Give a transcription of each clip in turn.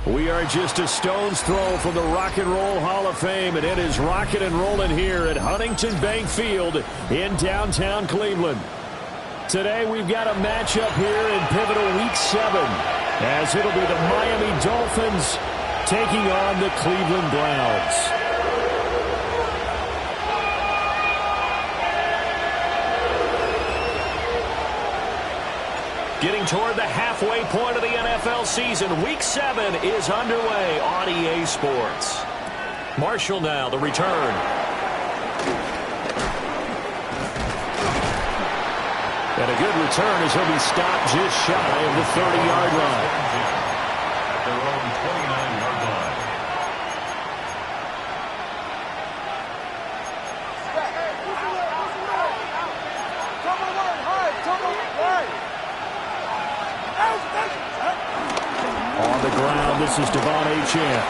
We are just a stone's throw from the Rock and Roll Hall of Fame, and it is rocking and rolling here at Huntington Bank Field in downtown Cleveland. Today we've got a matchup here in pivotal Week 7, as it'll be the Miami Dolphins taking on the Cleveland Browns. Getting toward the halfway point of the NFL season, Week 7 is underway on EA Sports. Marshall now, the return. And a good return as he'll be stopped just shy of the 30-yard line. Their own 29-yard line. On the ground, this is Devon Achane.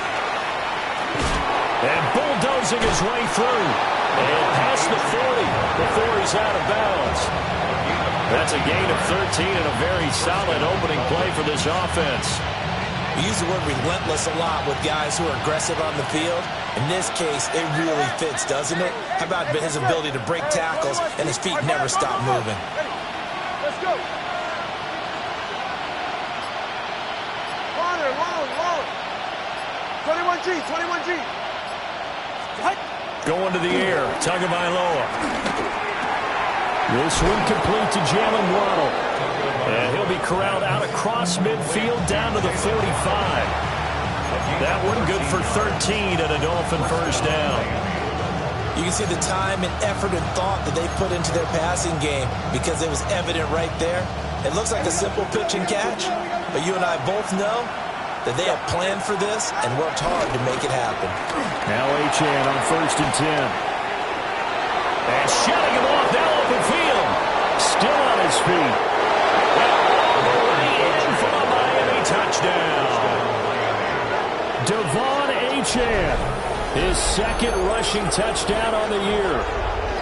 And bulldozing his way through. And past the 40 before he's out of bounds. That's a gain of 13 and a very solid opening play for this offense. We use the word relentless a lot with guys who are aggressive on the field. In this case, it really fits, doesn't it? How about his ability to break tackles and his feet never stop moving? Let's go. Long. 21G. Going to the air, Tagovailoa. This one complete to Jalen Waddle. And he'll be corralled out across midfield down to the 45. That one good for 13 and a Dolphin first down. You can see the time and effort and thought that they put into their passing game because it was evident right there. It looks like a simple pitch and catch, but you and I both know that they have planned for this and worked hard to make it happen. Now Achane on 1st and 10. And shutting him off now open field. Still on his feet. All the way in for a Miami touchdown. Devon Achane, his second rushing touchdown on the year.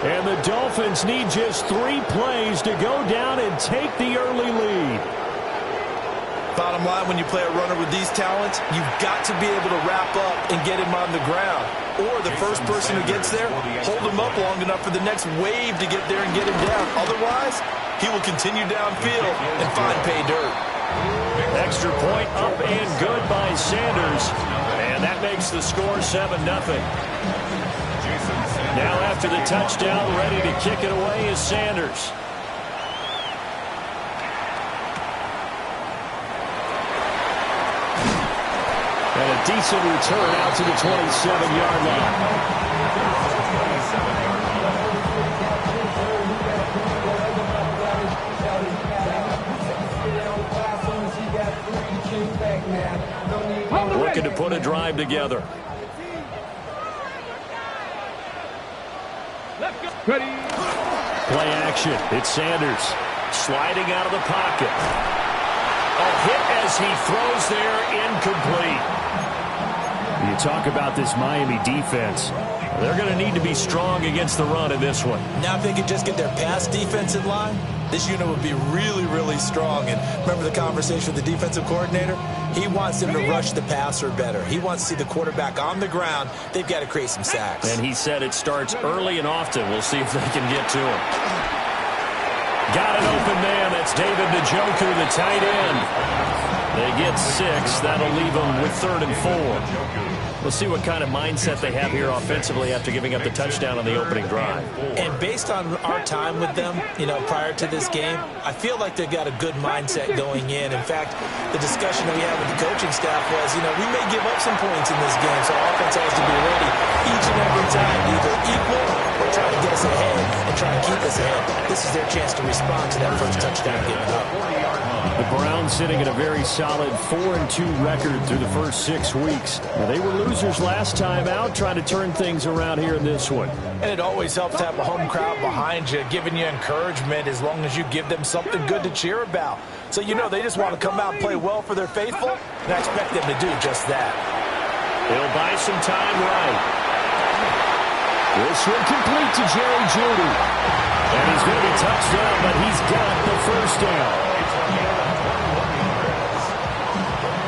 And the Dolphins need just 3 plays to go down and take the early lead. Bottom line, when you play a runner with these talents, you've got to be able to wrap up and get him on the ground. Or the first person who gets there, hold him up long enough for the next wave to get there and get him down. Otherwise, he will continue downfield and find pay dirt. Extra point up and good by Sanders. And that makes the score 7-0. Now after the touchdown, ready to kick it away is Sanders. And a decent return out to the 27-yard line. Looking to put a drive together. Ready. Play action. It's Sanders sliding out of the pocket. A hit as he throws there, incomplete. You talk about this Miami defense. They're going to need to be strong against the run in this one. Now if they could just get their pass defense in line, this unit would be really, really strong. And remember the conversation with the defensive coordinator? He wants them to rush the passer better. He wants to see the quarterback on the ground. They've got to create some sacks. And he said it starts early and often. We'll see if they can get to him. Got an open man. That's David Njoku, the tight end. They get 6. That'll leave them with 3rd and 4. We'll see what kind of mindset they have here offensively after giving up the touchdown on the opening drive. And based on our time with them, prior to this game, I feel like they've got a good mindset going in. In fact, the discussion that we had with the coaching staff was, we may give up some points in this game, so offense has to be ready each and every time, either equal or try to get us ahead and try to keep us ahead. This is their chance to respond to that first touchdown given up. The Browns sitting at a very solid 4-2 record through the first 6 weeks. Now, they were losers last time out, trying to turn things around here in this one. And it always helps to have a home crowd behind you, giving you encouragement as long as you give them something good to cheer about. So, they just want to come out and play well for their faithful, and I expect them to do just that. They'll buy some time right. This one complete to Jerry Jeudy. And he's going to be touched down, but he's got the first down.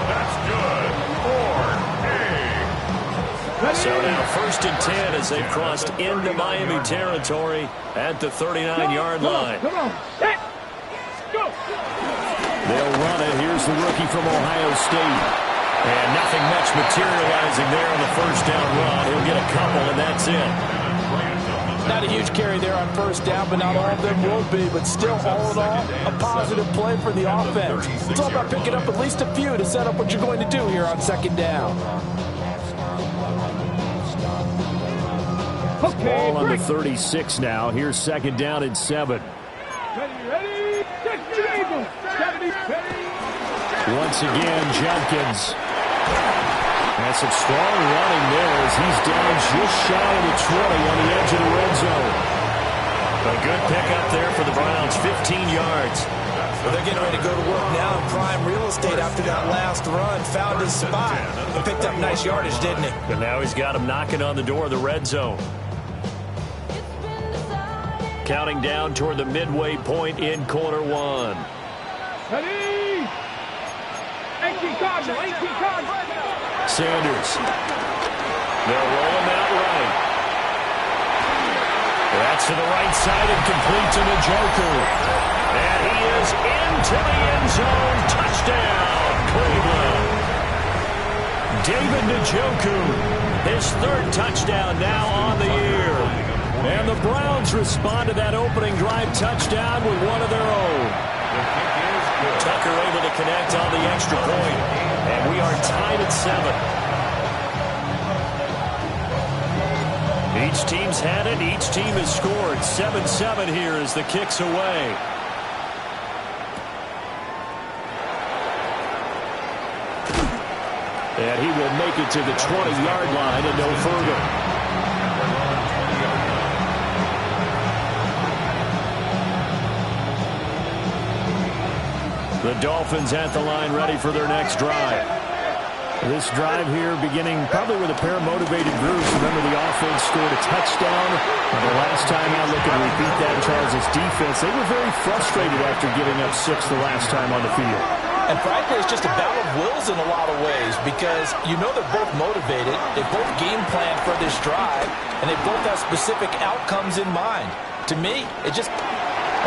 That's good. 1st and 10 as they've crossed into Miami territory at the 39-yard line. Come on. Hey. Go. They'll run it. Here's the rookie from Ohio State. And nothing much materializing there on the first down run. He'll get a couple, and that's it. Not a huge carry there on first down, but not all of them will be. But still, all in all, a positive play for the offense. It's all about picking up at least a few to set up what you're going to do here on second down. Ball on the 36 now. Here's second down and 7. Ready. Once again, Jenkins. And some strong running there as he's down just shy of the 20 on the edge of the red zone. A good pickup there for the Browns, 15 yards. Well, they're getting ready to go to work now in prime real estate after that last run. Found his spot and picked up nice yardage, didn't he? And now he's got him knocking on the door of the red zone. Counting down toward the midway point in quarter one. Ready. 18 cards. Sanders. They'll roll him out right. That's to the right side and complete to Njoku. And he is into the end zone. Touchdown, Cleveland. David Njoku, his 3rd touchdown now on the year. And the Browns respond to that opening drive touchdown with one of their own. Tucker able to connect on the extra point. And we are tied at 7. Each team's had it. Each team has scored. 7-7 here as the kick's away. And he will make it to the 20-yard line and no further. The Dolphins at the line ready for their next drive. This drive here beginning probably with a pair of motivated groups. Remember, the offense scored a touchdown. And the last time out, looking to repeat that in Charles' defense. They were very frustrated after giving up 6 the last time on the field. And frankly, it's just a battle of wills in a lot of ways because you know they're both motivated. They both game plan for this drive, and they both have specific outcomes in mind. To me, it just...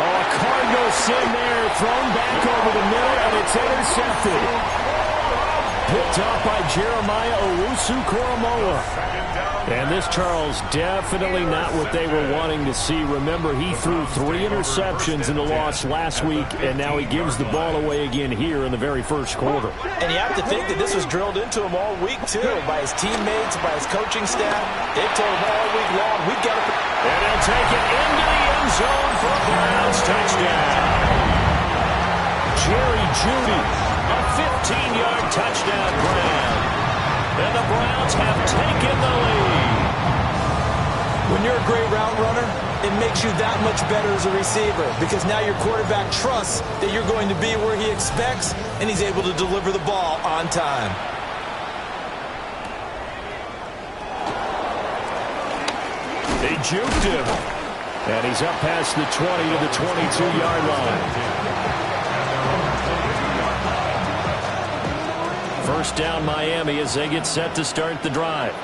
Oh, a Cardinal sin there, thrown back over the middle, and it's intercepted. Picked up by Jeremiah Owusu-Koramoah. And this, Charles, definitely not what they were wanting to see. Remember, he threw 3 interceptions in the loss last week, and now he gives the ball away again here in the very first quarter. And you have to think that this was drilled into him all week, too, by his teammates, by his coaching staff. They've told him all week long, we've got to... And he'll take it into the end zone for a Browns touchdown. Jerry Jeudy, a 15-yard touchdown grab. And the Browns have taken the lead. When you're a great route runner, it makes you that much better as a receiver because now your quarterback trusts that you're going to be where he expects, and he's able to deliver the ball on time. They juked him. And he's up past the 20 to the 22-yard line. First down Miami as they get set to start the drive.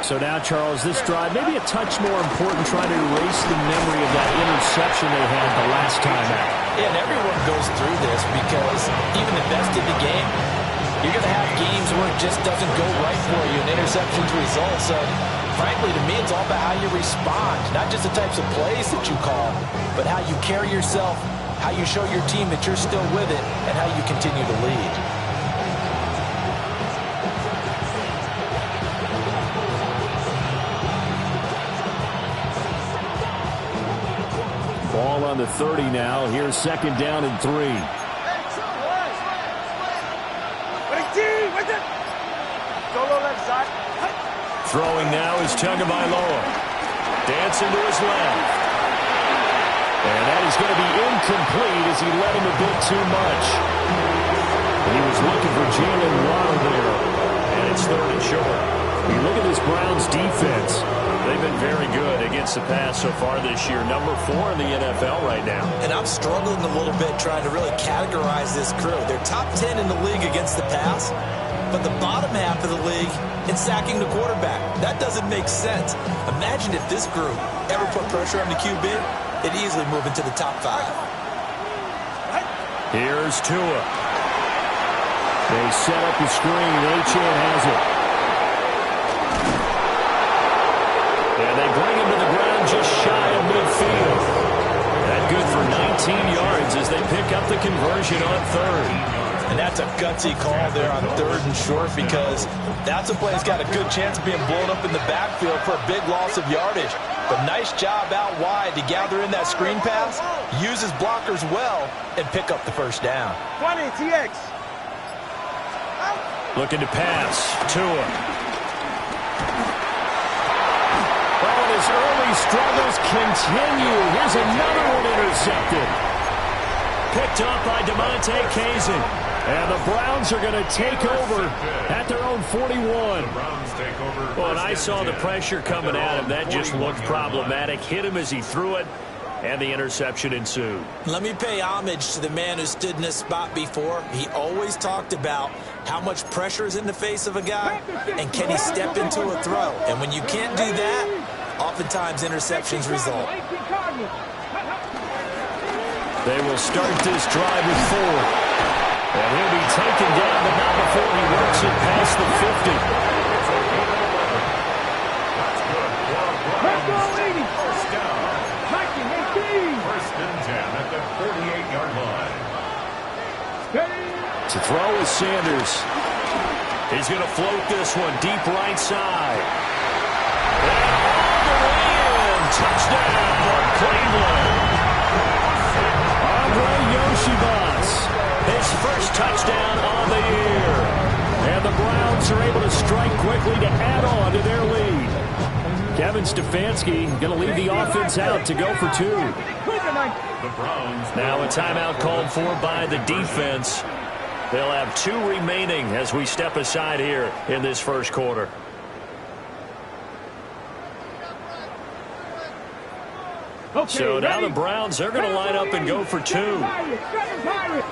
So now, Charles, this drive maybe a touch more important, trying to erase the memory of that interception they had the last time out. Yeah, and everyone goes through this because even the best of the game, you're going to have games where it just doesn't go right for you and interceptions result. So, frankly, to me, it's all about how you respond, not just the types of plays that you call, but how you carry yourself, how you show your team that you're still with it, and how you continue to lead. Ball on the 30 now. Here's second down and 3. Throwing now is Tagovailoa. Dancing to his left. And that is going to be incomplete as he led him a bit too much. He was looking for Jalen Waddle there. And it's 3rd and short. You look at this Browns defense. They've been very good against the pass so far this year. Number 4 in the NFL right now. And I'm struggling a little bit trying to really categorize this crew. They're top 10 in the league against the pass. but the bottom half of the league in sacking the quarterback. That doesn't make sense. Imagine if this group ever put pressure on the QB, it'd easily move into the top 5. Here's Tua. They set up the screen. Achane has it. And they bring him to the ground just shy of midfield. That good for 19 yards as they pick up the conversion on 3rd. And that's a gutsy call there on 3rd and short, because that's a play that's got a good chance of being blown up in the backfield for a big loss of yardage. But nice job out wide to gather in that screen pass, use his blockers well, and pick up the first down. 20, TX. Looking to pass. Tua. Oh, and his early struggles continue. Here's another one intercepted. Picked up by DeMonte Kazin. And the Browns are going to take over at their own 41. Well, and I saw the pressure coming at him. That just looked problematic. Hit him as he threw it, and the interception ensued. Let me pay homage to the man who stood in this spot before. He always talked about how much pressure is in the face of a guy, and can he step into a throw. And when you can't do that, oftentimes interceptions result. They will start this drive with 4. And he'll be taken down, but not before he works it past the 50. Let's go, ladies. First down. 19, 18. First and 10 at the 48-yard line. Steady. To throw is Sanders. He's going to float this one deep right side. And all the way in. Touchdown, Cleveland. Yoshibas, his first touchdown on the year. And the Browns are able to strike quickly to add on to their lead. Kevin Stefanski going to lead the offense out to go for 2. Now a timeout called for by the defense. They'll have 2 remaining as we step aside here in this first quarter. Okay, so now the Browns are going to line up and go for 2.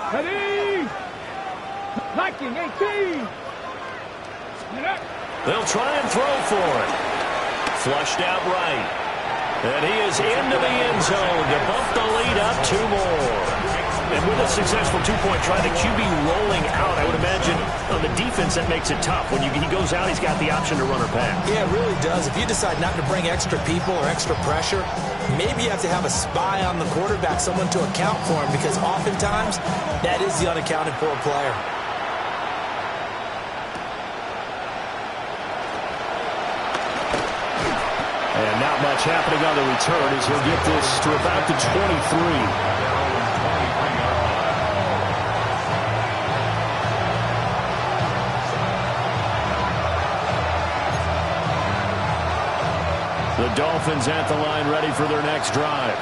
Ready. 19, 18. They'll try and throw for it. Flushed out right. And he is into the end zone to bump the lead up 2 more. And with a successful 2-point try, the QB rolling out, I would imagine on the defense that makes it tough. When he goes out, he's got the option to run or pass. Yeah, it really does. If you decide not to bring extra people or extra pressure, maybe you have to have a spy on the quarterback, someone to account for him, because oftentimes that is the unaccounted for player. And not much happening on the return as he'll get this to about the 23. The Dolphins at the line ready for their next drive.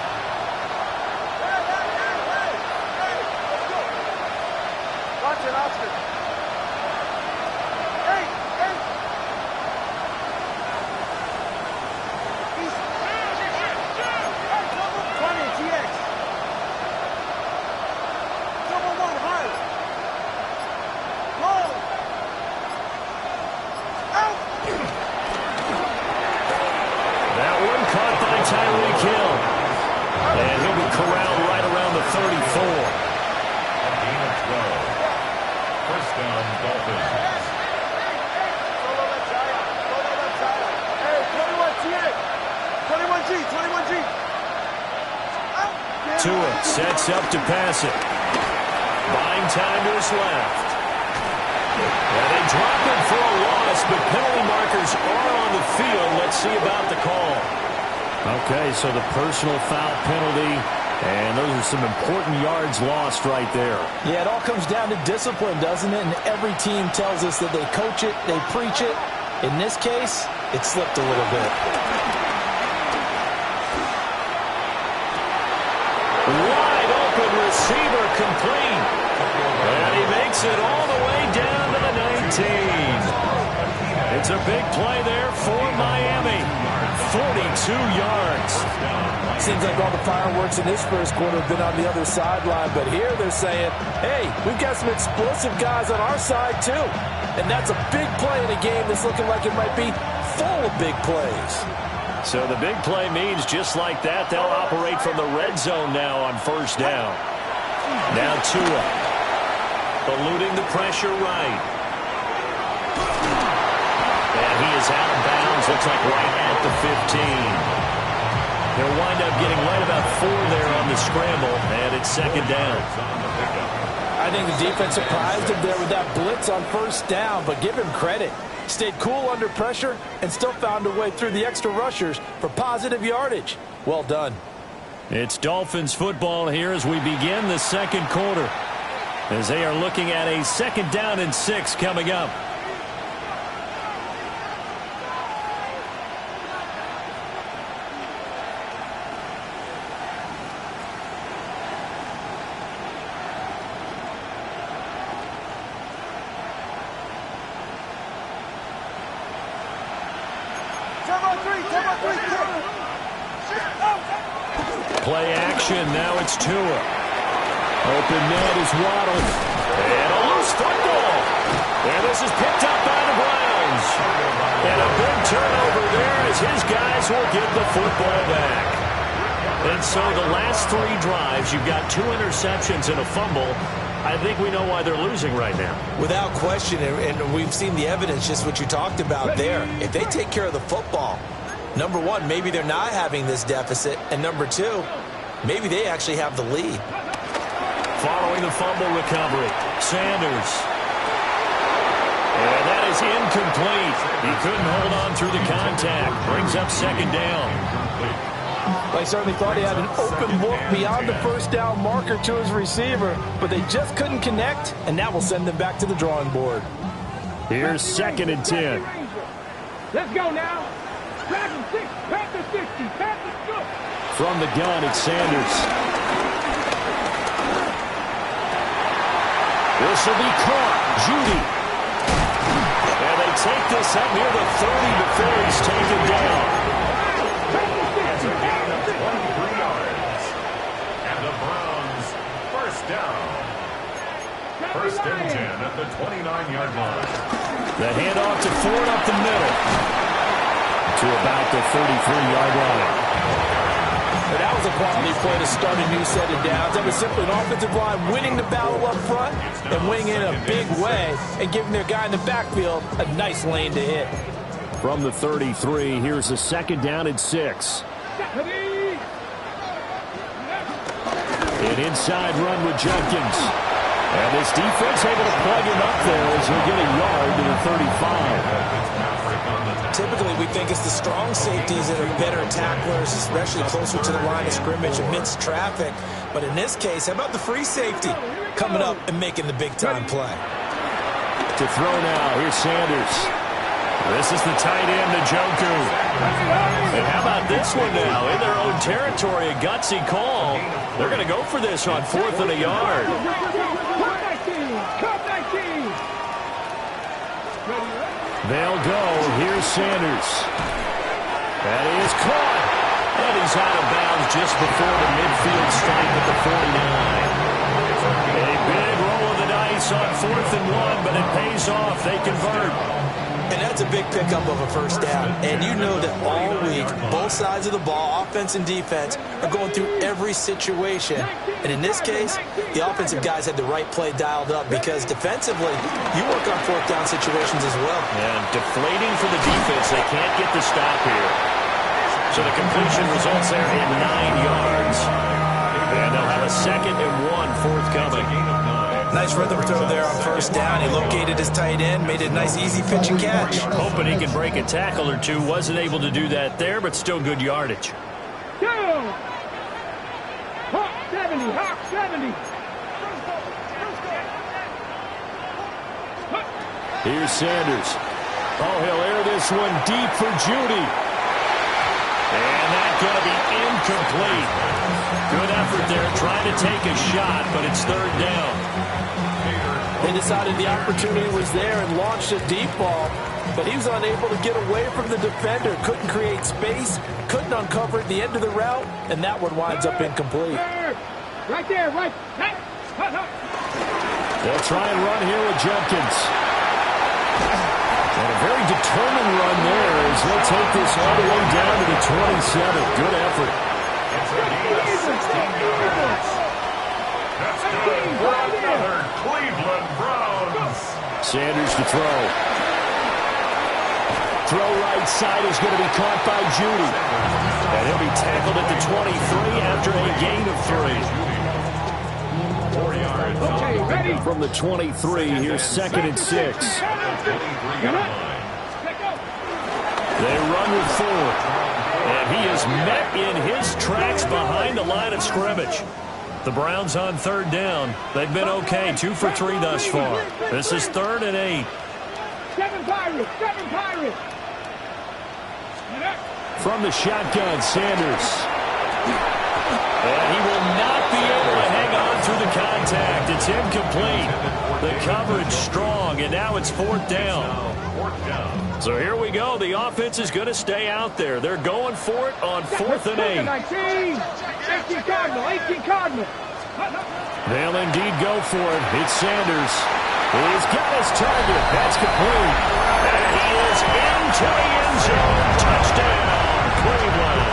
Watch it, Oscar. Hey, hey. East. 20, TX. Double one, hard. Roll. Out. That one caught by Tyreek Hill. And he'll be corralled right around the 34. Gain of 12. First down, Dolphins. Solo left side. Solo left side. Hey, 21 TX. 21G, 21G. Out. Tua sets up to pass it. Buying time to his left. And they drop him for a loss, but penalty markers are on the field. Let's see about the call. Okay, so the personal foul penalty, and those are some important yards lost right there. Yeah, it all comes down to discipline, doesn't it? And every team tells us that they coach it, they preach it. In this case, it slipped a little bit. Wide open receiver complete. And he makes it all the way down to the 19. It's a big play there for Miami. 42 yards. Seems like all the fireworks in this first quarter have been on the other sideline, but here they're saying, hey, we've got some explosive guys on our side too. And that's a big play in a game that's looking like it might be full of big plays. So the big play means just like that, they'll operate from the red zone now on first down. Now Tua, eluding the pressure right. And he is out of bounds, looks like right at the 15. They'll wind up getting right about 4 there on the scramble, and it's second down. I think the defense surprised him there with that blitz on first down, but give him credit. Stayed cool under pressure and still found a way through the extra rushers for positive yardage. Well done. It's Dolphins football here as we begin the second quarter, as they are looking at a second down and 6 coming up. Play action, now it's Tua. Open net is Waddle. And a loose football. And this is picked up by the Browns. And a big turnover there as his guys will get the football back. And so the last 3 drives, you've got 2 interceptions and a fumble. I think we know why they're losing right now. Without question, and we've seen the evidence, just what you talked about there. If they take care of the football, number one, maybe they're not having this deficit. And number 2, maybe they actually have the lead. Following the fumble recovery, Sanders. And that is incomplete. He couldn't hold on through the contact. Brings up second down. I certainly thought he had an open look beyond the first down marker to his receiver, but they just couldn't connect, and that will send them back to the drawing board. Here's second and 10. Let's go now. Pass the 6, pass the 60, pass the good. From the gun, it's Sanders. This will be caught. Judy. And they take this up near the 30 before he's taken down. It's a gain of 23 yards. And the Browns, first down. First and 10 at the 29-yard line. The handoff to Ford up the middle. To about the 33-yard line. But that was a quality play to start a new set of downs. That was simply an offensive line winning the battle up front and winning in a big way and giving their guy in the backfield a nice lane to hit. From the 33, here's a second down and 6. An inside run with Jenkins. And this defense able to plug him up there as he'll get a yard to the 35. Typically, we think it's the strong safeties that are better tacklers, especially closer to the line of scrimmage amidst traffic. But in this case, how about the free safety coming up and making the big-time play? To throw now, here's Sanders. This is the tight end, Njoku. And how about this one now? In their own territory, a gutsy call. They're going to go for this on 4th and a yard. They'll go. Here's Sanders. That is caught. And he's out of bounds just before the midfield stripe at the 49. A big roll of the dice on 4th and 1, but it pays off. They convert. And that's a big pickup of a first down. And you know that all week, both sides of the ball, offense and defense, are going through every situation. And in this case, the offensive guys had the right play dialed up because defensively, you work on 4th down situations as well. And deflating for the defense. They can't get the stop here. So the completion results there in 9 yards. And they'll have a second and 1 forthcoming. Nice rhythm throw there on first down. He located his tight end, made a nice easy pitch and catch. Hoping he can break a tackle or two. Wasn't able to do that there, but still good yardage. Hawk 70, Hawk 70. Here's Sanders. Oh, he'll air this one deep for Judy. And that's going to be incomplete. Good effort there, trying to take a shot, but it's 3rd down. They decided the opportunity was there and launched a deep ball. but he was unable to get away from the defender. Couldn't create space, couldn't uncover at the end of the route, and that one winds up incomplete. Right there, right. They'll try and run here with Jenkins. And a very determined run there as he'll take this all the way down to the 27. Good effort. It's a gain of 16 yards. That's good for another Cleveland Browns. Sanders to throw. Throw right side is going to be caught by Judy. And he'll be tackled at the 23 after a gain of 3. 4 yards. Okay, ready. From the 23, here's 2nd and 6. They run with 4. And he is met in his tracks behind the line of scrimmage. The Browns on 3rd down. They've been okay, 2 for 3 thus far. This is 3rd and 8. 7 Pirates, 7 Pirates. From the shotgun, Sanders. And he will not be able to hang on through the contact. It's incomplete. The coverage strong, and now it's 4th down. So here we go. The offense is going to stay out there. They're going for it on 4th and 8. 18 Cardinal, 18 Cardinal. They'll indeed go for it. It's Sanders. He's got his target. That's complete. And he is into the end zone. Touchdown, Cleveland.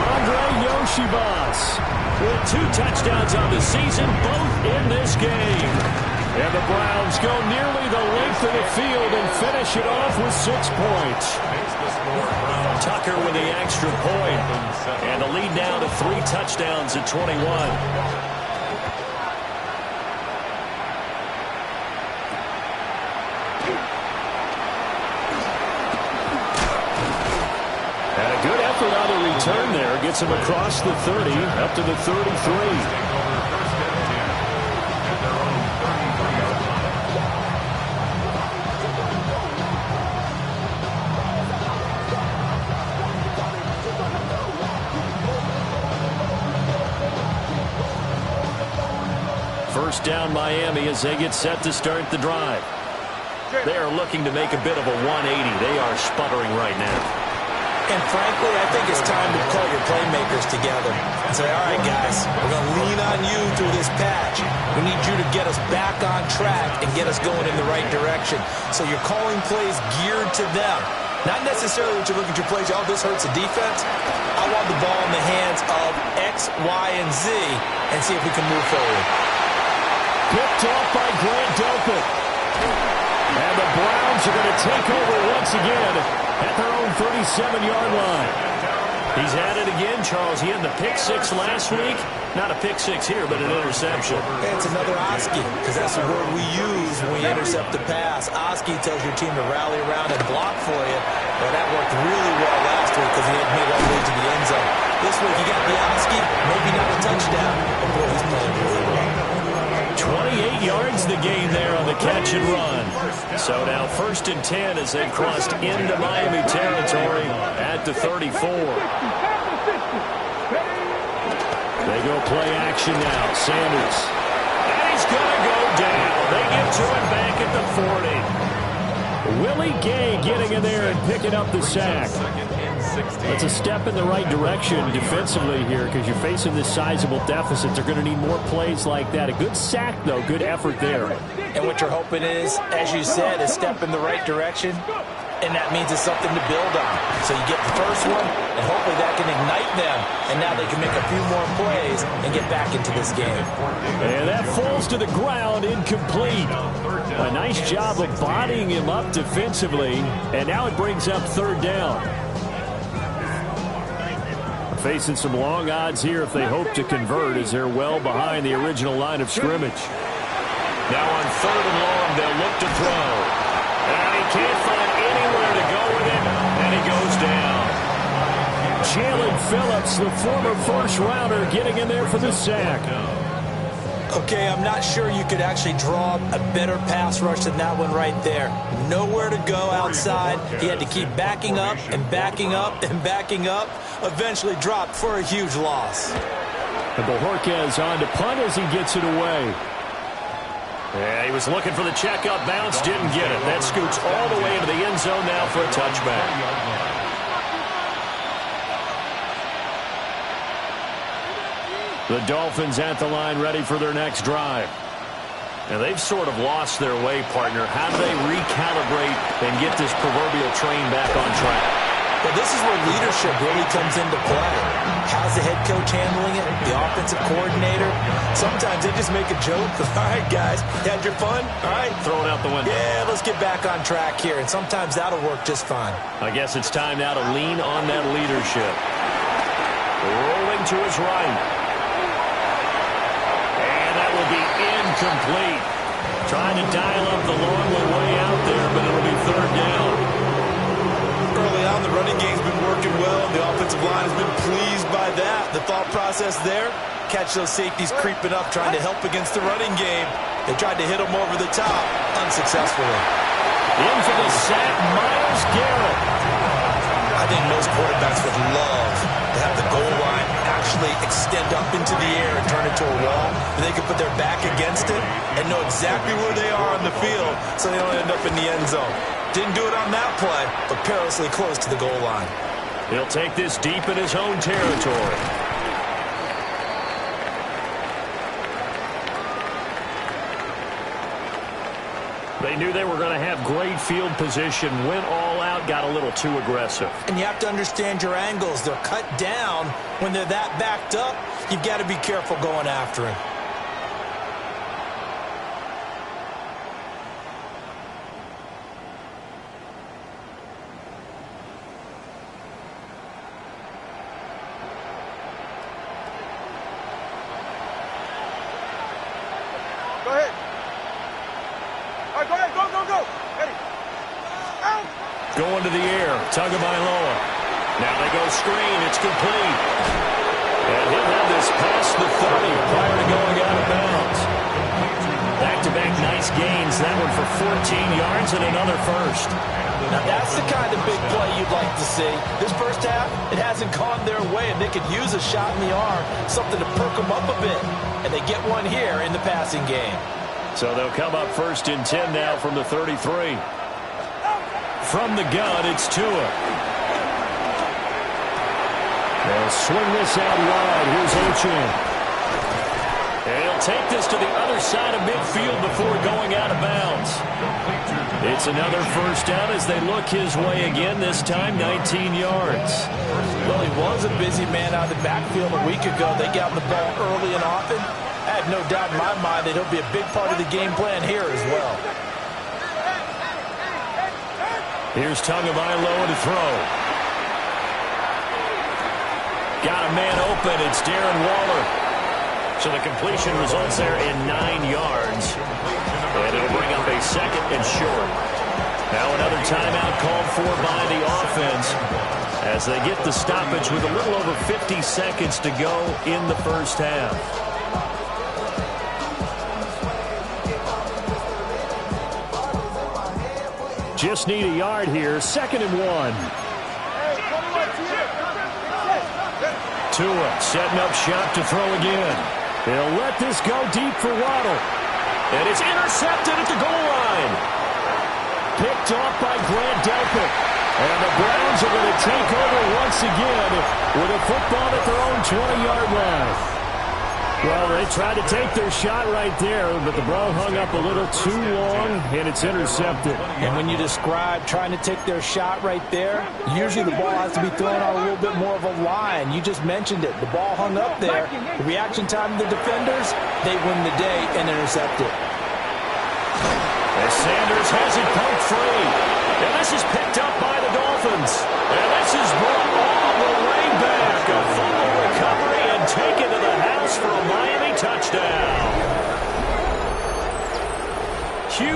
Andre Yoshibas with 2 touchdowns on the season, both in this game. And the Browns go nearly the length of the field and finish it off with 6 points. Tucker with the extra point. And the lead now to 3 touchdowns at 21. And a good effort on the return there. Gets him across the 30, up to the 33. First down Miami as they get set to start the drive. They are looking to make a bit of a 180. They are sputtering right now. And frankly, I think it's time to call your playmakers together and say, all right, guys, we're going to lean on you through this patch. We need you to get us back on track and get us going in the right direction. So you're calling plays geared to them. Not necessarily that you look at your plays, oh, this hurts the defense. I want the ball in the hands of X, Y, and Z and see if we can move forward. Picked off by Grant Delpit. And the Browns are going to take over once again at their own 37-yard line. He's at it again, Charles. He had the pick 6 last week. Not a pick 6 here, but an interception. It's another Oski, because that's the word we use when we intercept the pass. Oski tells your team to rally around and block for you. Well, that worked really well last week because he had made all the way to the end zone. This week he got the Oski, maybe not a touchdown, but boy, he's playing really well. 28 yards the gain there on the catch and run. So now 1st and 10 as they've crossed into Miami territory at the 34. They go play action now. Sanders. And he's going to go down. They get to him back at the 40. Willie Gay getting in there and picking up the sack. That's a step in the right direction defensively here because you're facing this sizable deficit. They're going to need more plays like that. A good sack, though. Good effort there. And what you're hoping is, as you said, a step in the right direction. And that means it's something to build on. So you get the first one, and hopefully that can ignite them. And now they can make a few more plays and get back into this game. And that falls to the ground, incomplete. A nice job of bodying him up defensively. And now it brings up 3rd down. Facing some long odds here if they hope to convert as they're well behind the original line of scrimmage. Now on 3rd and long, they'll look to throw. And he can't find anywhere to go with it, and he goes down. Jalen Phillips, the former first-rounder, getting in there for the sack. Okay, I'm not sure you could actually draw a better pass rush than that one right there. Nowhere to go outside. He had to keep backing up and backing up and backing up. Eventually dropped for a huge loss. And Bojorquez on to punt as he gets it away. Yeah, he was looking for the checkup bounce, didn't get it. That scoots all the way into the end zone now for a touchback. The Dolphins at the line ready for their next drive. Now, they've sort of lost their way, partner. How do they recalibrate and get this proverbial train back on track? Well, this is where leadership really comes into play. How's the head coach handling it? The offensive coordinator? Sometimes they just make a joke. All right, guys, had your fun? All right. Throw it out the window. Yeah, let's get back on track here. And sometimes that'll work just fine. I guess it's time now to lean on that leadership. Rolling to his right. And that will be incomplete. Trying to dial up the long way out there, but it'll be third down. Early on, the running game's been working well, and the offensive line has been pleased by that. The thought process there, catch those safeties creeping up, trying to help against the running game. They tried to hit them over the top, unsuccessfully. In for the sack, Myles Garrett. I think most quarterbacks would love to have the goal line actually extend up into the air and turn into a wall, and they can put their back against it and know exactly where they are on the field so they don't end up in the end zone. Didn't do it on that play, but perilously close to the goal line. He'll take this deep in his own territory. They knew they were going to have great field position, went all out, got a little too aggressive. And you have to understand your angles. They're cut down. When they're that backed up, you've got to be careful going after him. Going to the air, Tagovailoa. Now they go screen, it's complete. And he'll have this past the 30 prior to going out of bounds. Back-to-back nice gains, that one for 14 yards and another first. Now that's the kind of big play you'd like to see. This first half, it hasn't gone their way, and they could use a shot in the arm, something to perk them up a bit. And they get one here in the passing game. So they'll come up first and 10 now from the 33. From the gun, it's Tua. They'll swing this out wide. Here's Achane. And he'll take this to the other side of midfield before going out of bounds. It's another first down as they look his way again, this time 19 yards. Well, he was a busy man out of the backfield a week ago. They got the ball early and often. I have no doubt in my mind that he'll be a big part of the game plan here as well. Here's Tagovailoa to throw. Got a man open. It's Darren Waller. So the completion results there in 9 yards. And it'll bring up a second and short. Now another timeout called for by the offense as they get the stoppage with a little over 50 seconds to go in the first half. Just need a yard here. 2nd and 1. Tua setting up shop to throw again. He'll let this go deep for Waddle. And it's intercepted at the goal line. Picked off by Grant Delpit. And the Browns are going to take over once again with a football at their own 20-yard line. Well, they tried to take their shot right there, but the ball hung up a little too long, and it's intercepted. And when you describe trying to take their shot right there, usually the ball has to be thrown on a little bit more of a line. You just mentioned it. The ball hung up there. The reaction time of the defenders, they win the day and intercept it. As Sanders has it pumped free. And this is picked up by the Dolphins. And this is brought all the way back. A fumble recovery and taken to the house for a Miami touchdown.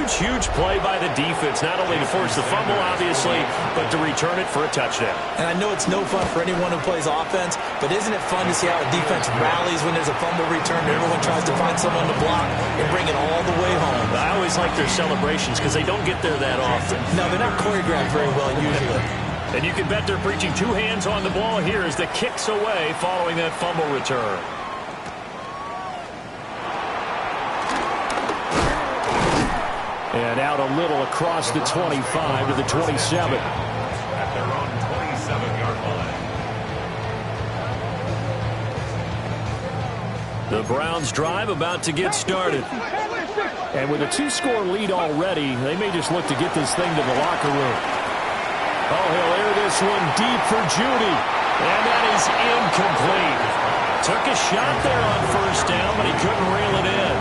Huge play by the defense, not only to force the fumble, obviously, but to return it for a touchdown. And I know it's no fun for anyone who plays offense, but isn't it fun to see how a defense rallies when there's a fumble return and everyone tries to find someone to block and bring it all the way home? I always like their celebrations because they don't get there that often. No, they're not choreographed very well usually. And you can bet they're preaching 2 hands on the ball here as the kick's away following that fumble return. And out a little across the 25 to the 27. At their own 27-yard line. The Browns drive about to get started. And with a 2-score lead already, they may just look to get this thing to the locker room. Oh, he'll air this one deep for Judy. And that is incomplete. Took a shot there on first down, but he couldn't reel it in.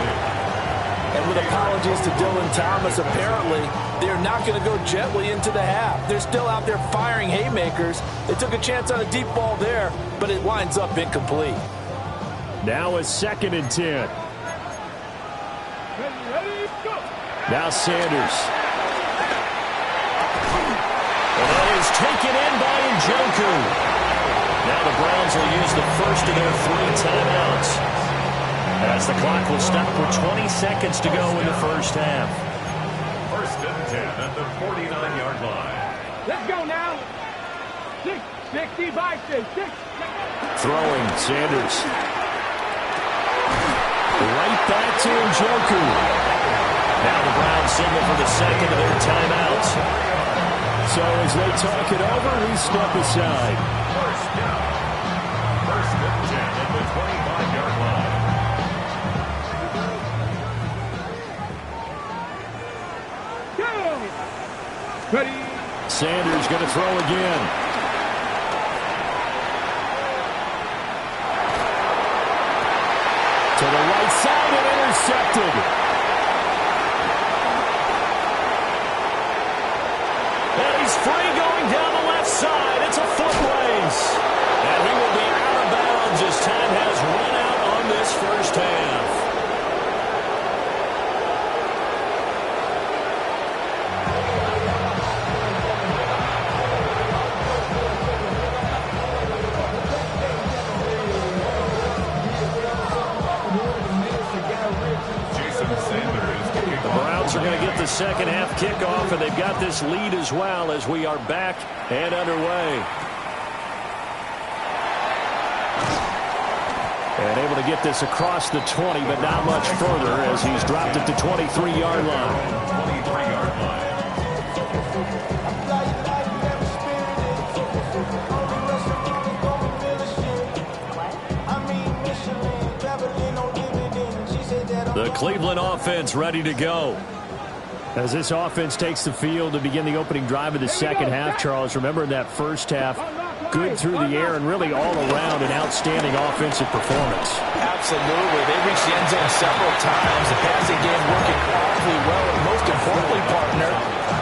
And with apologies to Dylan Thomas, apparently they're not going to go gently into the half. They're still out there firing haymakers. They took a chance on a deep ball there, but it winds up incomplete. Now a 2nd and 10. Now Sanders. And that is taken in by Njoku. Now the Browns will use the first of their 3 timeouts, as the clock will stop with 20 seconds to go in the first half. 1st and 10 at the 49-yard line. Let's go now. 60 by 6. Throwing, Sanders. Right back to Njoku. Now the Browns signal for the 2nd of their timeouts. So as they talk it over, we step aside. 1st down. 1st and 10 at the 25-yard line. Ready. Sanders going to throw again. To the right side and intercepted. And he's free going down the left side. It's a foot race. And he will be out of bounds as time has run out on this first half. Are going to get the second half kickoff, and they've got this lead as well as we are back and underway. And able to get this across the 20, but not much further as he's dropped it to 23-yard line. 23-yard line. The Cleveland offense ready to go. As this offense takes the field to begin the opening drive of the second half, Charles, remember in that first half, good through the air and really all around an outstanding offensive performance. Absolutely. They reached the end zone several times. The passing game working awfully well, and most importantly, partner,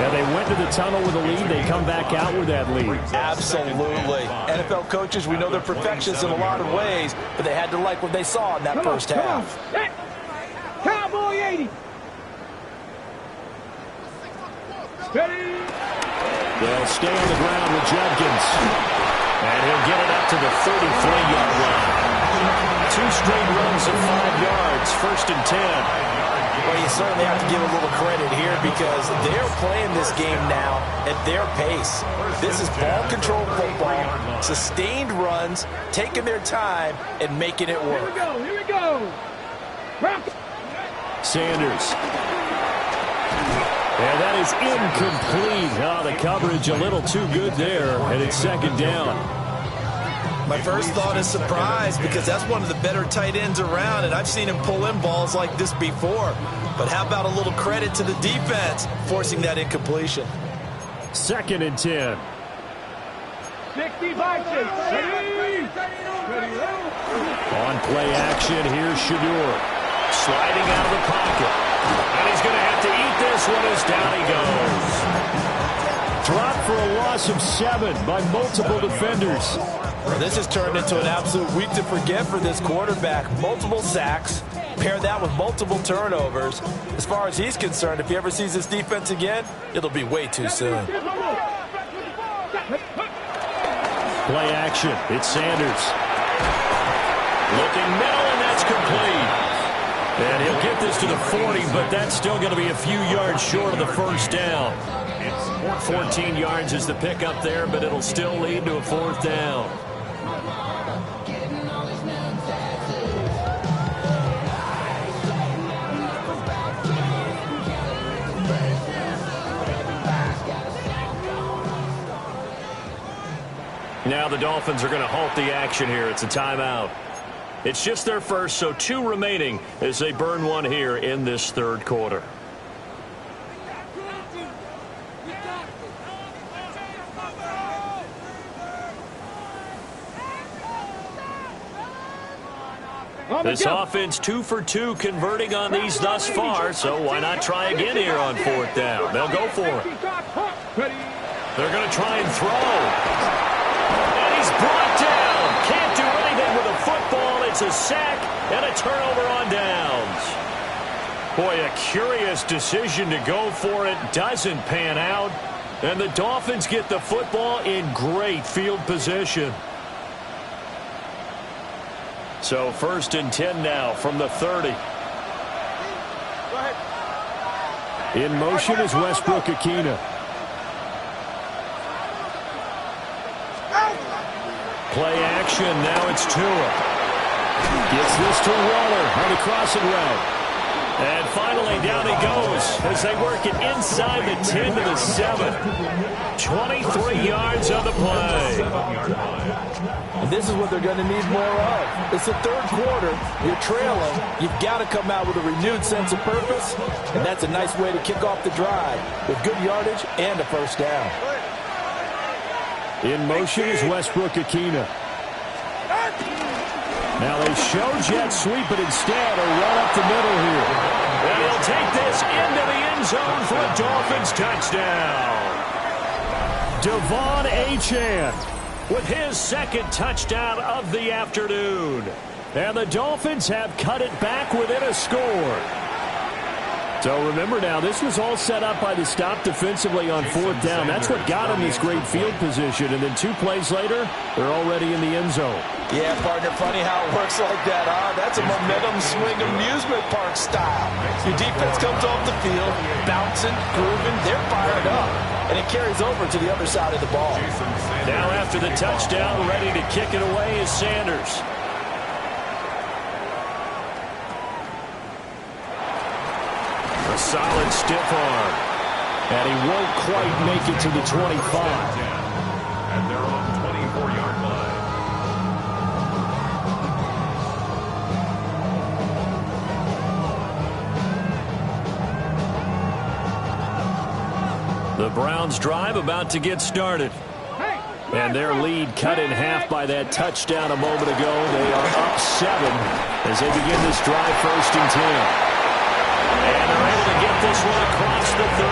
yeah, they went to the tunnel with a lead. They come back out with that lead. Absolutely. NFL coaches, we know they're perfectionists in a lot of ways, but they had to like what they saw in that first half. Cowboy 80. Ready. They'll stay on the ground with Judkins. And he'll get it up to the 33-yard line. 2 straight runs of 5 yards, 1st and 10. Well, you certainly have to give a little credit here because they're playing this game now at their pace. This is ball control football, sustained runs, taking their time, and making it work. Here we go. Sanders. And that is incomplete. Oh, the coverage a little too good there, and it's 2nd down. My first thought is surprise because that's one of the better tight ends around, and I've seen him pull in balls like this before. But how about a little credit to the defense forcing that incompletion? 2nd and 10. 60 by 6. Ready. On play action, here's Shadur. Sliding out of the pocket. And he's going to have to eat this one as down he goes. Dropped for a loss of 7 by multiple defenders. Well, this has turned into an absolute week to forget for this quarterback. Multiple sacks. Pair that with multiple turnovers. As far as he's concerned, if he ever sees this defense again, it'll be way too soon. Play action. It's Sanders. Looking middle, and that's complete. And he'll get this to the 40, but that's still going to be a few yards short of the first down. 14 yards is the pickup there, but it'll still lead to a 4th down. Now the Dolphins are going to halt the action here. It's a timeout. It's just their first, so 2 remaining as they burn one here in this third quarter. This offense 2 for 2 converting on these thus far, so why not try again here on 4th down? They'll go for it. They're going to try and throw. And he's brought down. Can't do anything with a football. It's a sack and a turnover on downs. Boy, a curious decision to go for it. Doesn't pan out. And the Dolphins get the football in great field position. So 1st and 10 now from the 30. In motion is Westbrook-Ikhine. Play action, now it's Tua. Gets this to Waller on the crossing route. And finally down he goes as they work it inside the 10 to the 7. 23 yards on the play. And this is what they're going to need more of. It's the third quarter. You're trailing. You've got to come out with a renewed sense of purpose. And that's a nice way to kick off the drive with good yardage and a first down. In motion is Westbrook-Ikhine. Now they show jet sweep, but instead a run up the middle here. And he'll take this into the end zone for a Dolphins touchdown. Devon Achane with his 2nd touchdown of the afternoon. And the Dolphins have cut it back within a score. So remember now, this was all set up by the stop defensively on 4th down. That's what got them this great field position. And then 2 plays later, they're already in the end zone. Yeah, partner, funny how it works like that, huh? That's a momentum swing amusement park style. Your defense comes off the field, bouncing, grooving, they're fired up. And it carries over to the other side of the ball. Now after the touchdown, ready to kick it away is Sanders. A solid stiff arm. And he won't quite make it to the 25. And they're on 24-yard line. The Browns drive about to get started. And their lead cut in half by that touchdown a moment ago. They are up 7 as they begin this drive 1st and 10. And they're able to get this one across the 35.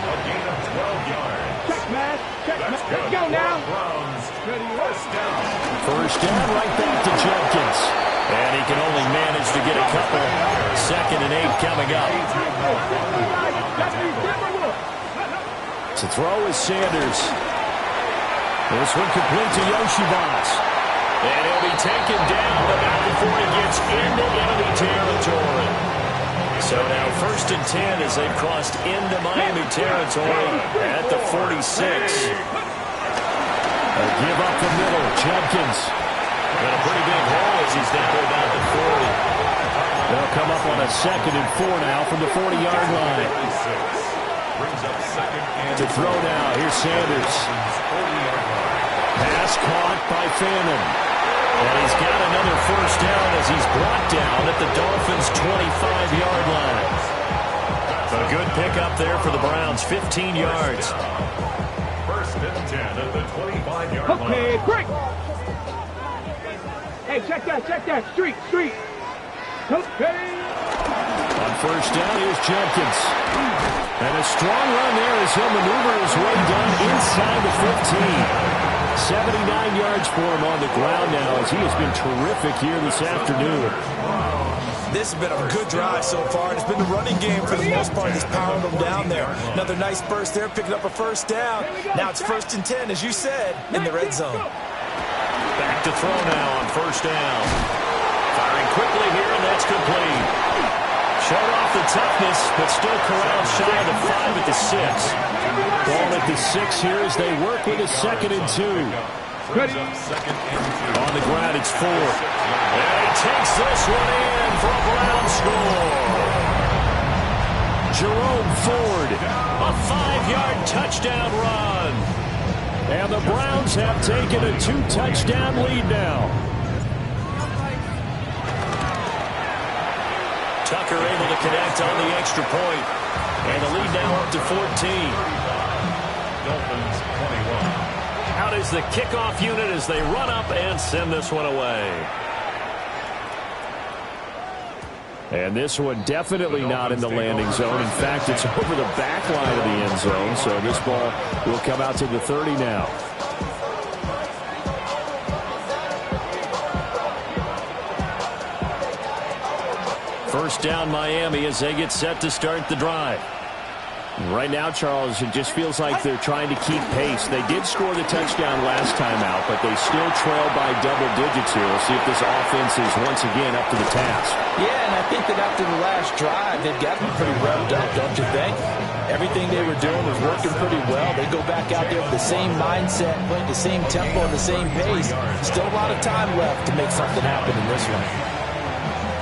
A gain of 12 yards. Check, man. Check, man. Let's go now. Browns, first down. First down, right back to Jenkins. And he can only manage to get a couple. 2nd and 8 coming up. To throw is Sanders. This one complete to Yoshibas. And he'll be taken down about before he gets into enemy territory. So now 1st and 10 as they've crossed into Miami territory at the 46. A give up the middle. Jenkins. Got a pretty big hole as he's down to about the 40. They'll come up on a 2nd and 4 now from the 40-yard line. To throw now, here's Sanders. Pass caught by Fannin. And he's got another first down as he's brought down at the Dolphins' 25-yard line. A good pickup there for the Browns, 15 yards. 1st and 10 at the 25-yard line. Okay, quick. Hey, check that. Street. Okay. On 1st down, here's Jenkins. And a strong run there as he'll maneuver his way down inside the 15. 79 yards for him on the ground now as he has been terrific here this afternoon. This has been a good drive so far. It's been the running game for the most part that's pounding them down there. Another nice burst there, picking up a first down. Now it's 1st and 10, as you said, in the red zone. Back to throw now on 1st down. Firing quickly here, and that's complete. Showed off the toughness, but still corralled shy of the 5 at the 6. Ball at the 6 here as they work with a 2nd and 2. On the ground, it's 4. And he takes this one in for a Brown score. Jerome Ford, a 5-yard touchdown run. And the Browns have taken a 2-touchdown lead now. Tucker able to connect on the extra point. And the lead now up to 14. Dolphins 21. Out is the kickoff unit as they run up and send this one away. And this one definitely not in the landing zone. In fact, it's over the back line of the end zone. So this ball will come out to the 30 now. First down Miami as they get set to start the drive. Right now, Charles, it just feels like they're trying to keep pace. They did score the touchdown last time out, but they still trail by double digits here. We'll see if this offense is once again up to the task. Yeah, and I think that after the last drive, they've gotten pretty revved up, don't you think? Everything they were doing was working pretty well. They go back out there with the same mindset, playing the same tempo and the same pace. Still a lot of time left to make something happen in this one.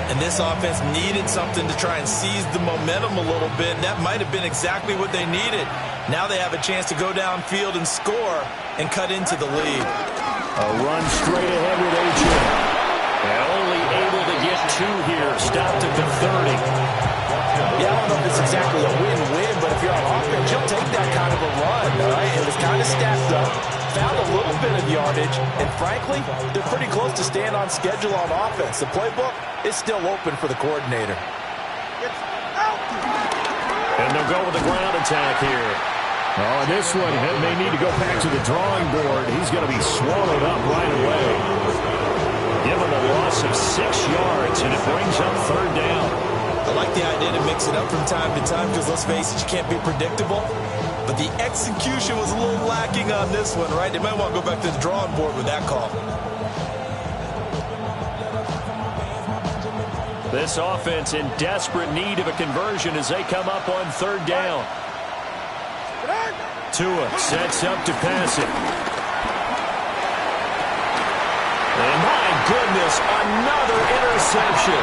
And this offense needed something to try and seize the momentum a little bit. And that might have been exactly what they needed. Now they have a chance to go downfield and score and cut into the lead. A run straight ahead with H.M. And only able to get 2 here. Stopped at the 30. Yeah, I don't know if it's exactly a win-win, but if you're on offense, you'll take that kind of a run, all right? It was kind of stacked up, found a little bit of yardage, and frankly, they're pretty close to staying on schedule on offense. The playbook is still open for the coordinator. And they'll go with the ground attack here. Oh, and this one may need to go back to the drawing board. He's going to be swallowed up right away. Give him a loss of 6 yards, and it brings up 3rd down. I like the idea to mix it up from time to time because, let's face it, you can't be predictable. But the execution was a little lacking on this one, right? They might want to go back to the drawing board with that call. This offense in desperate need of a conversion as they come up on 3rd down. Tua sets up to pass it. And my goodness, another interception.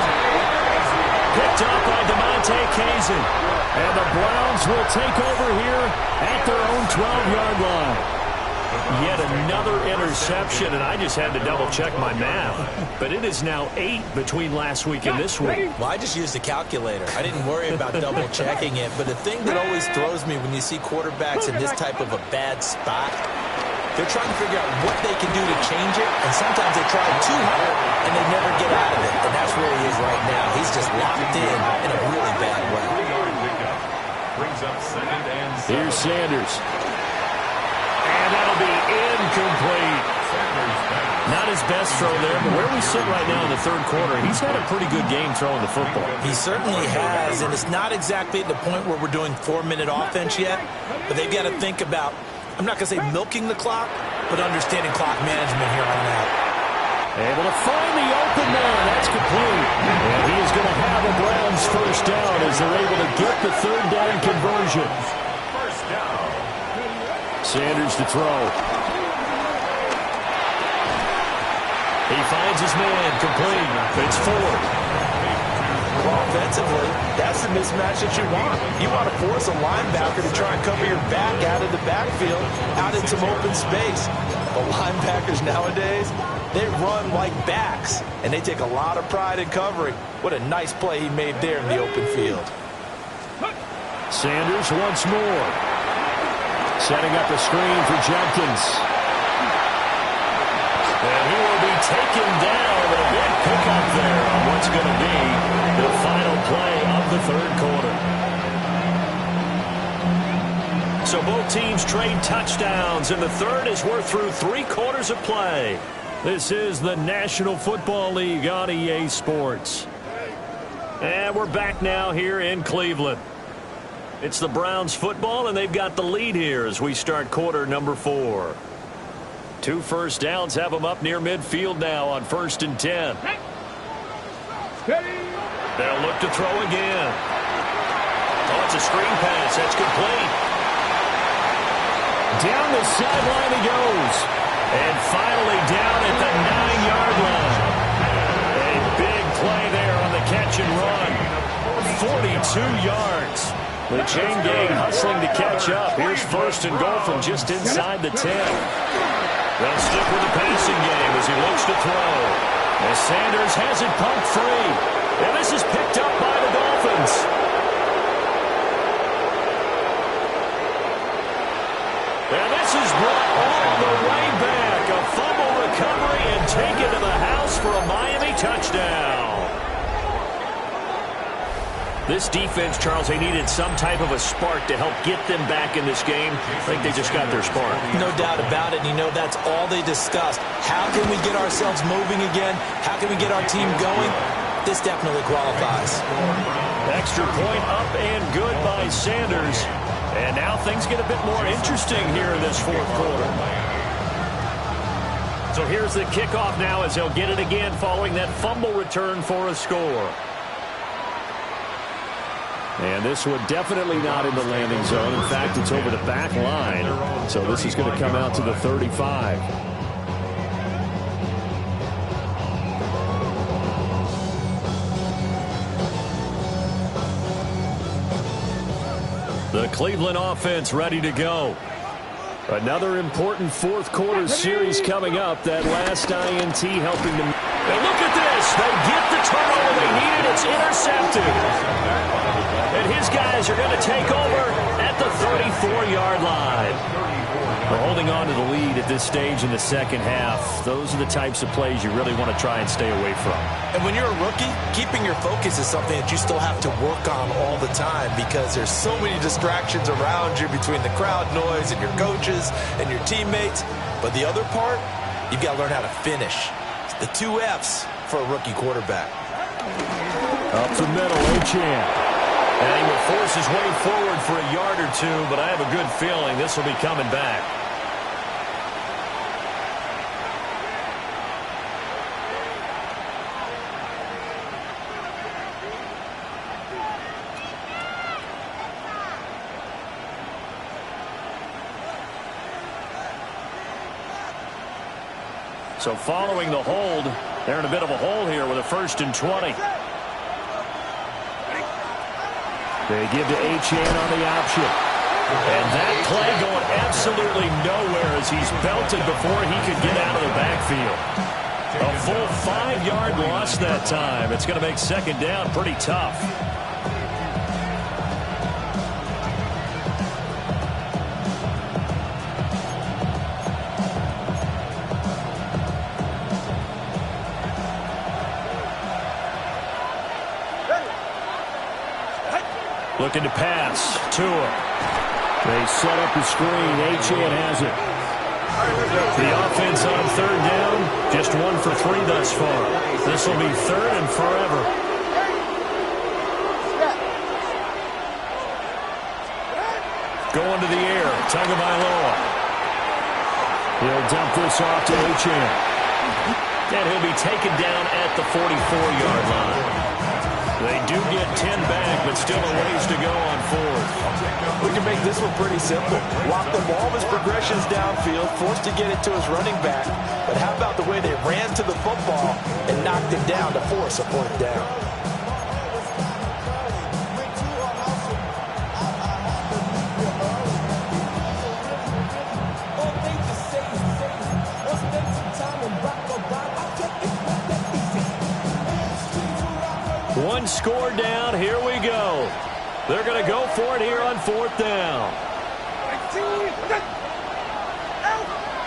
Picked up by DeMonte Kazin. And the Browns will take over here at their own 12-yard line. Yet another interception, and I just had to double-check my math. But it is now 8 between last week and this week. Well, I just used a calculator. I didn't worry about double-checking it. But the thing that always throws me when you see quarterbacks in this type of a bad spot, they're trying to figure out what they can do to change it, and sometimes they try too hard, and they never get out of it. And that's where he is right now. He's just locked in a really bad way. Brings up 2nd and 7. Here's Sanders. And that'll be incomplete. Not his best throw there, but where we sit right now in the 3rd quarter, he's had a pretty good game throwing the football. He certainly has, and it's not exactly at the point where we're doing 4-minute offense yet, but they've got to think about, I'm not going to say milking the clock, but understanding clock management here on out. Able to find the open man. That's complete. And he is going to have a Browns 1st down as they're able to get the 3rd down conversion. 1st down. Sanders to throw. He finds his man. Complete. It's 4. Offensively, that's the mismatch that you want. You want to force a linebacker to try and cover your back out of the backfield, out in some open space. But linebackers nowadays, they run like backs, and they take a lot of pride in covering. What a nice play he made there in the open field. Sanders once more. Setting up a screen for Jenkins. And he will be taken down with a big pickup there on what's going to be the final play of the 3rd quarter. So both teams trade touchdowns, and the 3rd as we're through 3 quarters of play. This is the National Football League on EA Sports. And we're back now here in Cleveland. It's the Browns football, and they've got the lead here as we start quarter number 4. 2 first downs have them up near midfield now on 1st and 10. They'll look to throw again. Oh, it's a screen pass. That's complete. Down the sideline he goes. And finally down at the 9-yard line. A big play there on the catch and run. 42 yards. The chain gang hustling to catch up. Here's first and goal from just inside the 10. They'll stick with the passing game as he looks to throw. As Sanders has it pumped free. And this is picked up by the Dolphins. And this is brought all the way back. A fumble recovery and taken to the house for a Miami touchdown. This defense, Charles, they needed some type of a spark to help get them back in this game. I think they just got their spark. No doubt about it. And you know, that's all they discussed. How can we get ourselves moving again? How can we get our team going? This definitely qualifies. Extra point up and good by Sanders. And now things get a bit more interesting here in this fourth quarter. So here's the kickoff now as they'll get it again following that fumble return for a score. And this one definitely not in the landing zone. In fact, it's over the back line. So this is going to come out to the 35. The Cleveland offense ready to go. Another important fourth quarter series coming up. That last INT helping them. And look at this. They get the turnover they needed. It's intercepted. And his guys are going to take over at the 34-yard line. We're holding on to the lead at this stage in the second half. Those are the types of plays you really want to try and stay away from. And when you're a rookie, keeping your focus is something that you still have to work on all the time because there's so many distractions around you between the crowd noise and your coaches and your teammates. But the other part, you've got to learn how to finish. It's the 2 F's for a rookie quarterback. Up the middle, Achane. And he will force his way forward for a yard or two, but I have a good feeling this will be coming back. So following the hold, they're in a bit of a hole here with a 1st and 20. They give to Achane on the option. And that play going absolutely nowhere as he's belted before he could get out of the backfield. A full 5-yard loss that time. It's going to make second down pretty tough. Looking to pass. Tua. They set up the screen. Achane has it. The offense on 3rd down. Just 1 for 3 thus far. This will be 3rd and forever. Going to the air. Tagovailoa. He'll dump this off to Achane. And he'll be taken down at the 44-yard line. They do get 10 back, but still a ways to go on 4th. We can make this one pretty simple. Block them all of his progressions downfield, forced to get it to his running back. But how about the way they ran to the football and knocked him down to force a 4th down? One score down. Here we go. They're going to go for it here on 4th down.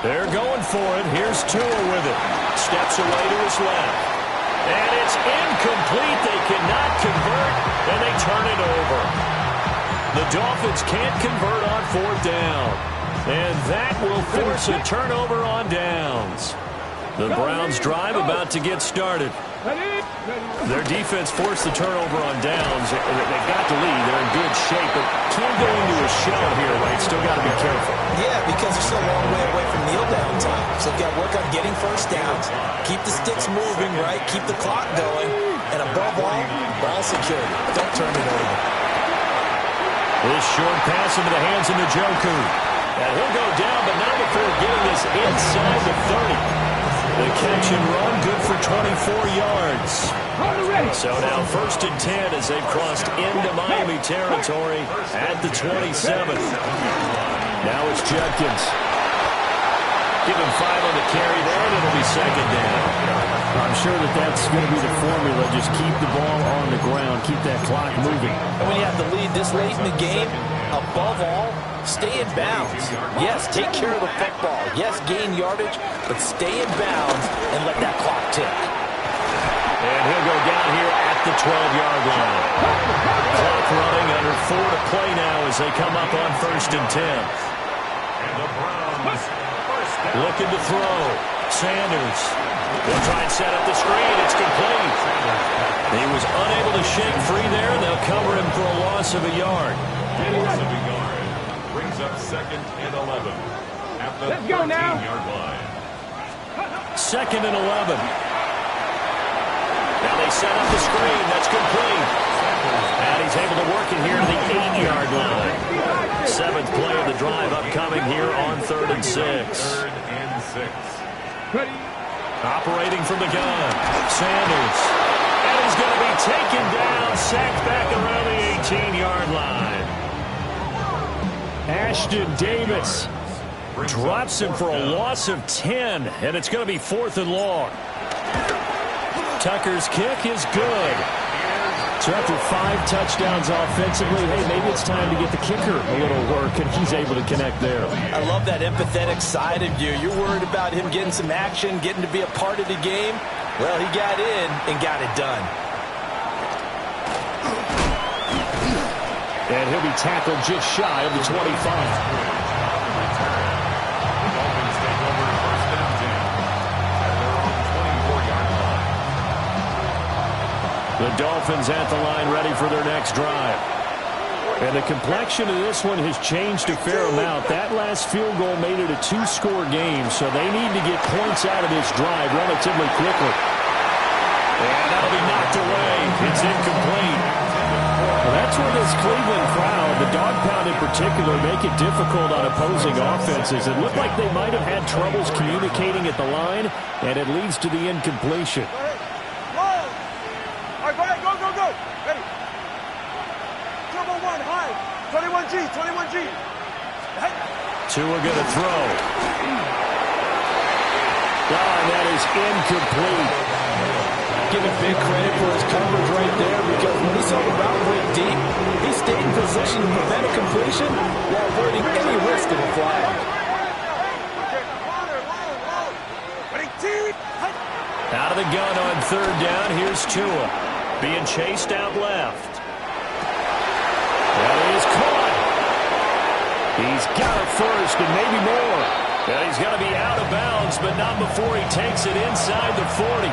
They're going for it. Here's Tua with it. Steps away to his left. And it's incomplete. They cannot convert, and they turn it over. The Dolphins can't convert on 4th down. And that will force a turnover on downs. The Browns' drive about to get started. Their defense forced the turnover on downs. They've got the lead. They're in good shape, but can't go into a shell here, right? Still got to be careful. Yeah, because they're still a long way away from kneel down time. So they've got to work on getting 1st downs, keep the sticks moving, right? Keep the clock going, and above all, ball security. Don't turn it over. This short pass into the hands of Njoku. And he'll go down, but not before getting this inside the 30. The catch and run, good for 24 yards. So now 1st and 10 as they've crossed into Miami territory at the 27. Now it's Judkins. Give him 5 on the carry there, and it'll be 2nd down. I'm sure that's going to be the formula. Just keep the ball on the ground. Keep that clock moving. And when you have the lead this late in the game, above all, stay in bounds. Yes, take care of the football. Yes, gain yardage, but stay in bounds and let that clock tick. And he'll go down here at the 12-yard line. Clock running, under 4 to play now as they come up on 1st and 10. And the Browns first down. Looking to throw. Sanders. They'll try and set up the screen. It's complete. He was unable to shake free there. They'll cover him for a loss of a yard. Loss of a yard. Brings up 2nd and 11 at the 13-yard line. 2nd and 11. Now they set up the screen. That's complete. And he's able to work it here to the 8-yard line. 7th play of the drive upcoming here on 3rd and 6. 3rd and 6. Operating from the gun. Sanders. And he's going to be taken down, sacked back around the 18-yard line. Ashton Davis drops him for a loss of 10, and it's going to be 4th and long. Tucker's kick is good. So after 5 touchdowns offensively, hey, maybe it's time to get the kicker a little work, and he's able to connect there. I love that empathetic side of you. You're worried about him getting some action, getting to be a part of the game. Well, he got in and got it done. And he'll be tackled just shy of the 25. The Dolphins at the line ready for their next drive. And the complexion of this one has changed a fair amount. That last field goal made it a 2-score game, so they need to get points out of this drive relatively quickly. And that'll be knocked away. It's incomplete. Well, that's where this Cleveland crowd, the dog pound in particular, make it difficult on opposing offenses. It looked like they might have had troubles communicating at the line, and it leads to the incompletion. Tua going to throw. And that is incomplete. Give him big credit for his coverage right there, because when he saw the route break deep, he stayed in position to prevent a completion while avoiding any risk of a flag. Out of the gun on 3rd down. Here's Tua being chased out left. That is caught. He's got it first and maybe more. And he's going to be out of bounds, but not before he takes it inside the 40.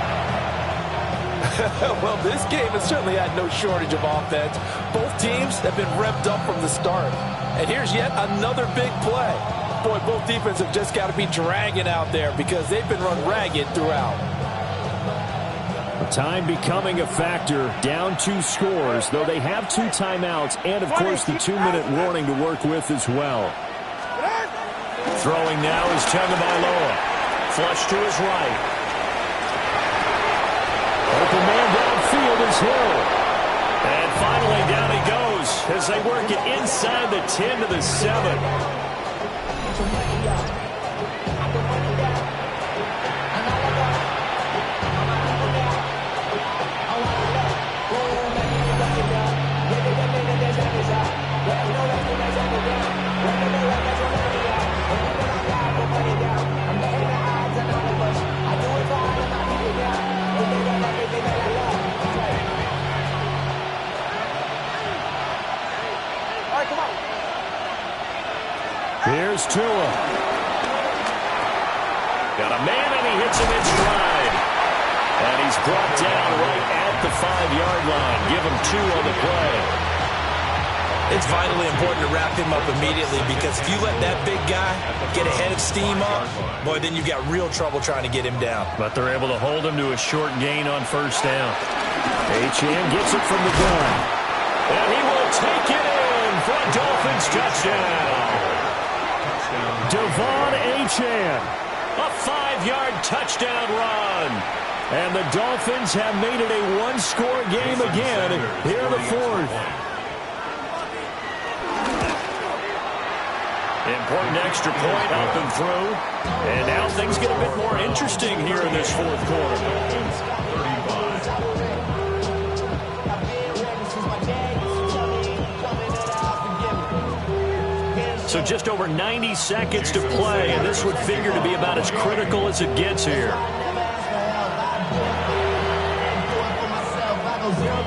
Well, this game has certainly had no shortage of offense. Both teams have been revved up from the start. And here's yet another big play. Boy, both defenses have just got to be dragging out there because they've been run ragged throughout. Time becoming a factor, down 2 scores, though they have 2 timeouts and, of course, the 2-minute warning to work with as well. Throwing now is Tagovailoa. Flush to his right. Open man downfield is Hill. And finally down he goes as they work it inside the 10 to the 7. Here's Tua. Got a man, and he hits him in stride. And he's brought down right at the 5-yard line. Give him 2 on the play. It's vitally important to wrap him up immediately, because if you let that big guy get a head of steam up, boy, then you've got real trouble trying to get him down. But they're able to hold him to a short gain on 1st down. Achane gets it from the gun. And he will take it in for a Dolphins touchdown. Devon Achane A 5-yard touchdown run. And the Dolphins have made it a one-score game again here in the fourth. Important extra point up and through. And now things get a bit more interesting here in this fourth quarter. So just over 90 seconds to play, and this would figure to be about as critical as it gets here.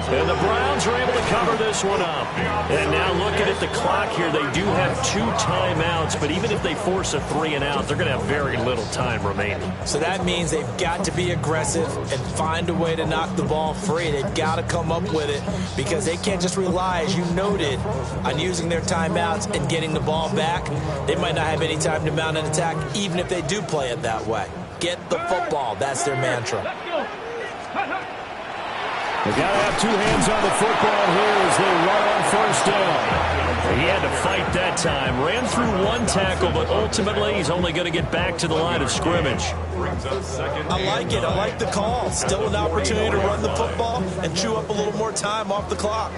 And the Browns are able to cover this one up. And now looking at the clock here, they do have 2 timeouts, but even if they force a 3-and-out, they're going to have very little time remaining. So that means they've got to be aggressive and find a way to knock the ball free. They've got to come up with it because they can't just rely, as you noted, on using their timeouts and getting the ball back. They might not have any time to mount an attack, even if they do play it that way. Get the football. That's their mantra. They got to have 2 hands on the football here as they run on first down. He had to fight that time. Ran through 1 tackle, but ultimately he's only going to get back to the line of scrimmage. I like it. I like the call. Still an opportunity to run the football and chew up a little more time off the clock.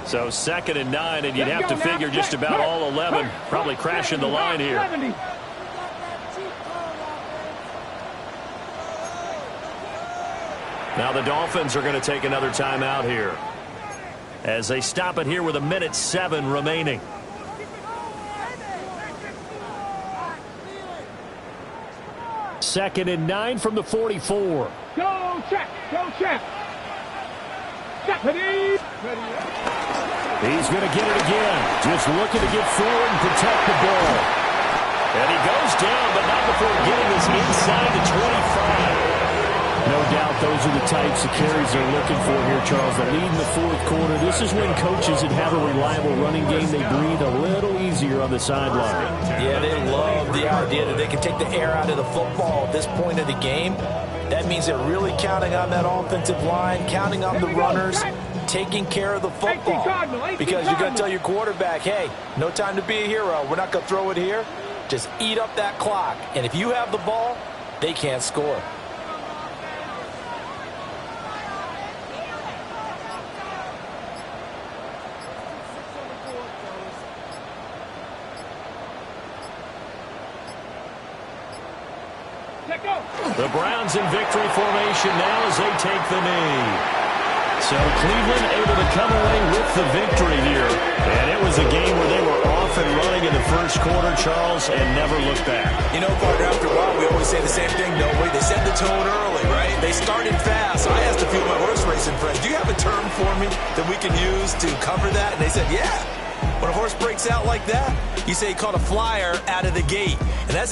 So 2nd and 9, and you'd have to figure just about all 11 probably crashing the line here. Now the Dolphins are going to take another timeout here as they stop it here with 1:07 remaining. Second and 9 from the 44. Go check. Go check. Ready. He's going to get it again. Just looking to get forward and protect the ball. And he goes down, but not before getting this inside the 25. No doubt those are the types of carries they're looking for here, Charles. The lead in the fourth quarter. This is when coaches that have a reliable running game, they breathe a little easier on the sideline. Yeah, they love the idea that they can take the air out of the football at this point of the game. That means they're really counting on that offensive line, counting on the runners, taking care of the football. Because you're going to tell your quarterback, hey, no time to be a hero. We're not going to throw it here. Just eat up that clock. And if you have the ball, they can't score. The Browns in victory formation now as they take the knee. So Cleveland able to come away with the victory here. And it was a game where they were off and running in the first quarter, Charles, and never looked back. You know, partner, after a while, we always say the same thing, don't we? They set the tone early, right? They started fast. I asked a few of my horse racing friends, do you have a term for me that we can use to cover that? And they said, yeah. When a horse breaks out like that, you say he caught a flyer out of the gate. And that's